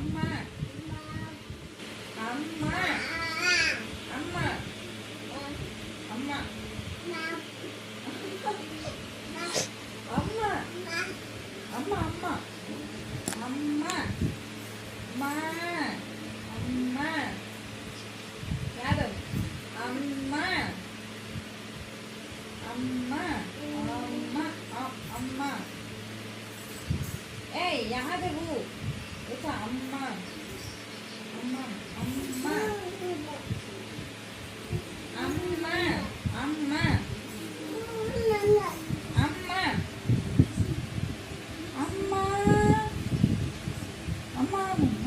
அம்மா அம்மா அம்மா அம்மா அம்மா அம்மா அம்மா அம்மா அம்மா அம்மா யாதவ் அம்மா அம்மா அம்மா அம்மா ஏய் யாதவு ஏசா அம்மா அம்மா அம்மா அம்மா அம்மா அம்மா அம்மா அம்மா